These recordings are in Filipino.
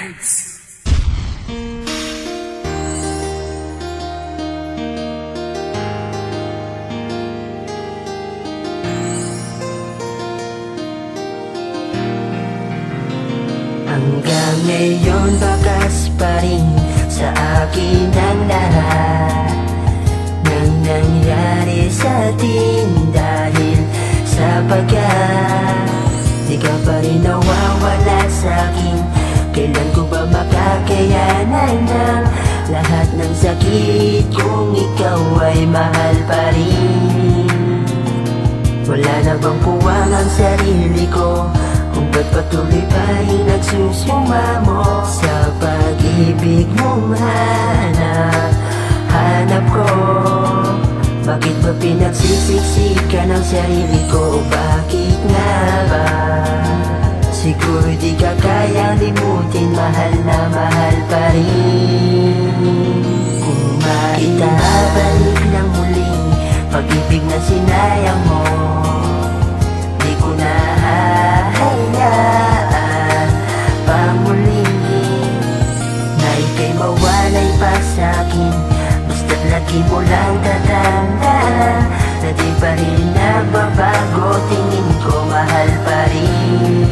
Records. Hanggang ngayon bakas pa rin sa akin ang lahat ng nangyari sa atin dahil sapagkat di ka pa rin nawawala sa akin. Kailan ko ba makakayanan ng lahat ng sakit kung ikaw ay mahal pa rin? Wala na bang puwang ang sarili ko kung ba't patuloy pa rin nagsusumamo sa pag-ibig mong hanap ko? Bakit ba pinagsisiksikan ang sarili ko? Bakit nga ba? Siguro di ka kayang limutin, mahal na mahal pa rin. Kung maibabalik ng muling pag-ibig na sinayang mo, di ko na hayaan pamuling na ika'y mawalay pa sa'kin. Basta't lagi mo lang tatanda na di pa rin nagbabago, tingin ko mahal pa rin.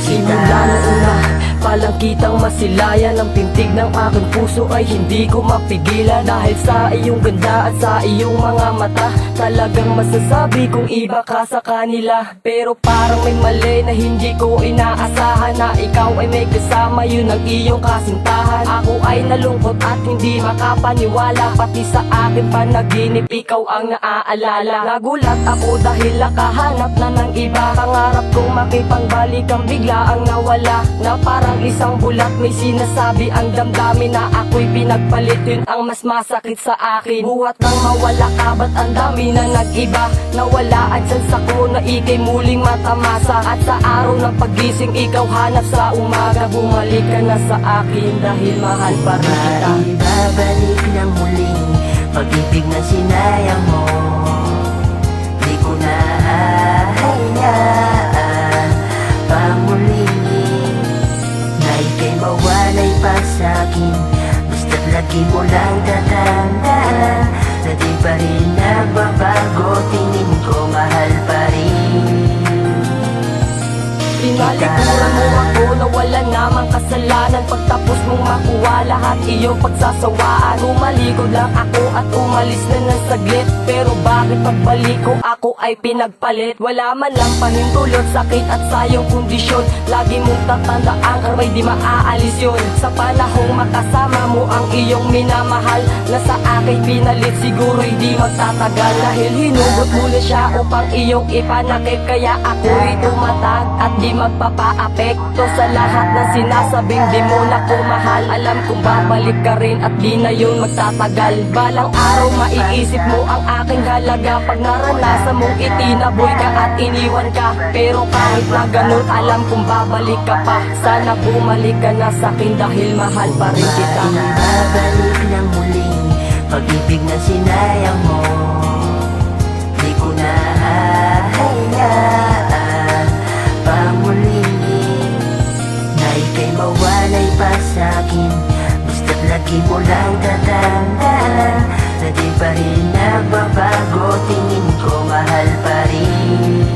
Simula nung una palang kitang masilayan ang pintig ng aking puso ay hindi ko mapigilan. Dahil sa iyong ganda at sa iyong mga mata, talagang masasabi kong iba ka sa kanila. Pero parang may mali na hindi ko inaasahan, na ikaw ay may kasama, yun ang iyong kasintahan. Ako ay nalungkot at hindi makapaniwala, pati sa aking panaginip ikaw ang naaalala. Nagulat ako dahil nakahanap na ng iba, pangarap kong makipangbalikan bigla ang nawala. Na parang isang bulat may sinasabi ang damdamin na ako'y pinagpalit, yun ang mas masakit sa akin. Buhat nang mawala ka, ba't ang dami na nag-iba? Nawala at chance ako na ika'y muling matamasa, at sa araw ng pagising ikaw hanap sa umaga. Bumalik ka na sa akin dahil mahal pa rin kita. Maibabalik ng muling pag-ibig na sinayang mo, di ko na hayaan pamuling na ika'y mawalay pa sa'kin. Basta't lagi mo lang tatanda na di pa rin nagbabago, tingin ko mahal pa rin. Pinalikuran mo ako na wala namang kasalanan, pagtapos mong makuha lahat iyong pagsasawaan. Umalikod lang ako at umalis na ng saglit, pero bakit pagbalik ko ako ay pinagpalit? Wala man lang pahintulot, sakit at sayang kondisyon. Lagi mong tatandaan kung may di maaalis yun. Sa panahong makasama mo ang iyong minamahal, na sa akin pinalit siguro hindi magtatagal. Dahil hinugot mo na siya upang iyong ipanakit, kaya ako'y tumatag at di magpapa-apekto sa lahat ng sinasabing di mo na ko mahal. Alam kong babalik ka rin at di na yun magtatagal. Balang araw maiisip mo ang aking halaga, pag naranasan mong itinaboy ka at iniwan ka. Pero kahit na ganun, alam kong babalik ka pa. Sana bumalik ka na sa'kin dahil mahal pa rin kita. Maibabalik ng muling pag-ibig na sinayang mo, di ko na hayaan pamuling na ika'y mawalay pa sa'kin. Basta't lagi mo lang tatanda na di pa rin nagbabago, tingin ko mahal pa rin.